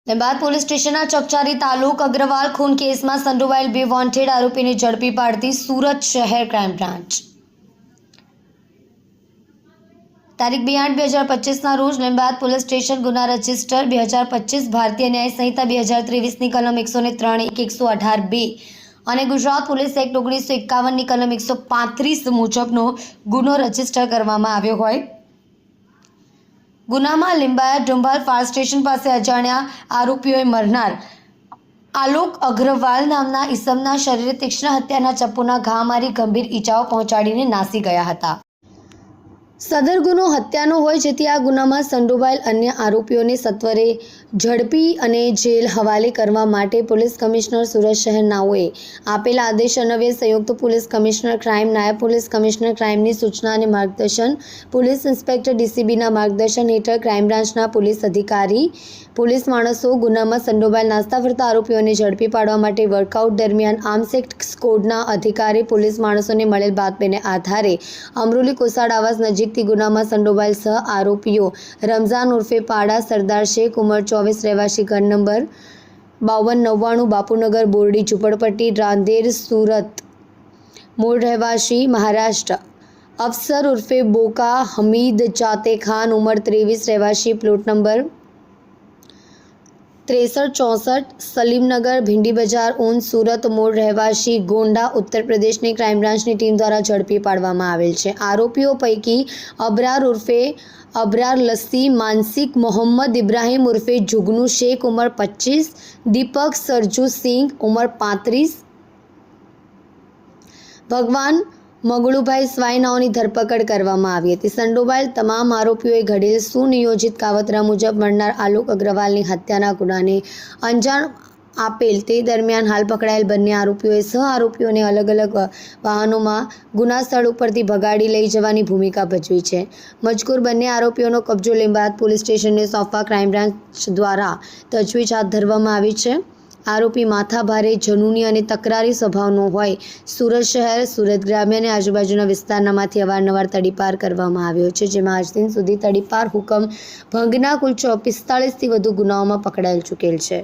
લીંબાયત police સ્ટેશનના ચકચારી તાલુક અગ્રવાલ ખૂન કેસમાં સંડોવાયેલ 2 વોન્ટેડ આરોપીને ઝડપી પાડતી સુરત શહેર ક્રાઇમ બ્રાન્ચ તારીખ 2/8/2025 રોજ લીંબાયત પોલીસ સ્ટેશન ગુના રજિસ્ટર 2025 ભારતીય ન્યાય સંહિતા 2023ની કલમ 103(1) 118(2) અને ગુજરાત પોલીસ એક્ટ 1951ની કલમ 135 મુજબનો ગુનો રજીસ્ટર કરવામાં આવ્યો હોય ગુનામાં લીંબાયત ડુંભાલ ફાયર સ્ટેશન પાસે અજાણ્યા આરોપીઓએ મરનાર આલોક અગ્રવાલ નામના ઈસમના શરીરે તીક્ષ્ણ હત્યાના ચપ્પુના ઘા મારી ગંભીર ઈજાઓ પહોંચાડીને નાસી ગયા હતા। સદર ગુનો હત્યાનો હોય જેથી આ ગુનામાં સંડોવાયેલ અન્ય આરોપીઓને સત્વરે ઝડપી અને જેલ હવાલે કરવા માટે પોલીસ કમિશનર સુરત શહેર નાઓએ આપેલા આદેશ અન્વયે સંયુક્ત પોલીસ કમિશનર ક્રાઇમ નાયબ પોલીસ કમિશનર ક્રાઇમની સૂચના અને માર્ગદર્શન પોલીસ ઇન્સ્પેક્ટર ડીસીબીના માર્ગદર્શન હેઠળ ક્રાઇમ બ્રાન્ચના પોલીસ અધિકારી પોલીસ માણસો ગુનામાં સંડોવાયેલ નાસ્તા ફરતા આરોપીઓને ઝડપી પાડવા માટે વર્કઆઉટ દરમિયાન આર્મ્સ એક્ટ સ્કોડના અધિકારી પોલીસ માણસોને મળેલ બાતમીને આધારે અમરોલી કોસાડ આવાસ નજીકથી ગુનામાં સંડોવાયેલ સહ આરોપીઓ રમઝાન ઉર્ફે પાડા સરદાર શેખ ઉંમર 24 રહેવાસી ઘર નંબર 5299 બાપુનગર બોરડી ઝુંપડપટ્ટી રાંદેર સુરત મૂળ રહેવાસી મહારાષ્ટ્ર અફસર ઉર્ફે બોકા હમીદ જાતે ખાન ઉંમર 23 રહેવાસી પ્લોટ નંબર 6364 સલીમનગર ભિંડી બજાર ઊન સુરત મૂળ રહેવાસી ગોંડા ઉત્તર પ્રદેશની ક્રાઇમ બ્રાન્ચની ટીમ દ્વારા ઝડપી પાડવામાં આવેલ છે। આરોપીઓ પૈકી અબરાર ઉર્ફે અબરાર લસ્સી માનસિક મોહમ્મદ ઇબ્રાહીમ ઉર્ફે જુગનુ શેખ ઉંમર 25 દીપક સરજુ સિંઘ ઉંમર 35 ભગવાન મગળુભાઈ સ્વાઈનાઓની ધરપકડ કરવામાં આવી હતી। સંડોવાયેલ તમામ આરોપીઓએ ઘડેલ સુનિયોજિત કાવતરા મુજબ મરનાર આલોક અગ્રવાલની હત્યાના ગુનાને અંજામ આપેલ તે દરમિયાન હાલ પકડાયેલ બંને આરોપીઓએ સહ આરોપીઓને અલગ અલગ વાહનોમાં ગુના સ્થળ ઉપરથી ભગાડી લઈ જવાની ભૂમિકા ભજવી છે। મજકૂર બંને આરોપીઓનો કબજો લીંબાયત પોલીસ સ્ટેશનને સોંપવા ક્રાઇમ બ્રાન્ચ દ્વારા તજવીજ હાથ ધરવામાં આવી છે। આરોપી માથાભારે જનૂની અને તકરારી સ્વભાવનો હોય સુરત શહેર સુરત ગ્રામ્ય અને આજુબાજુના વિસ્તારમાંથી અવારનવાર તડીપાર કરવામાં આવ્યો છે, જેમાં આજ દિન સુધી તડીપાર હુકમ ભંગના કુલ 45થી વધુ ગુનાઓમાં પકડાયેલ ચૂકેલ છે।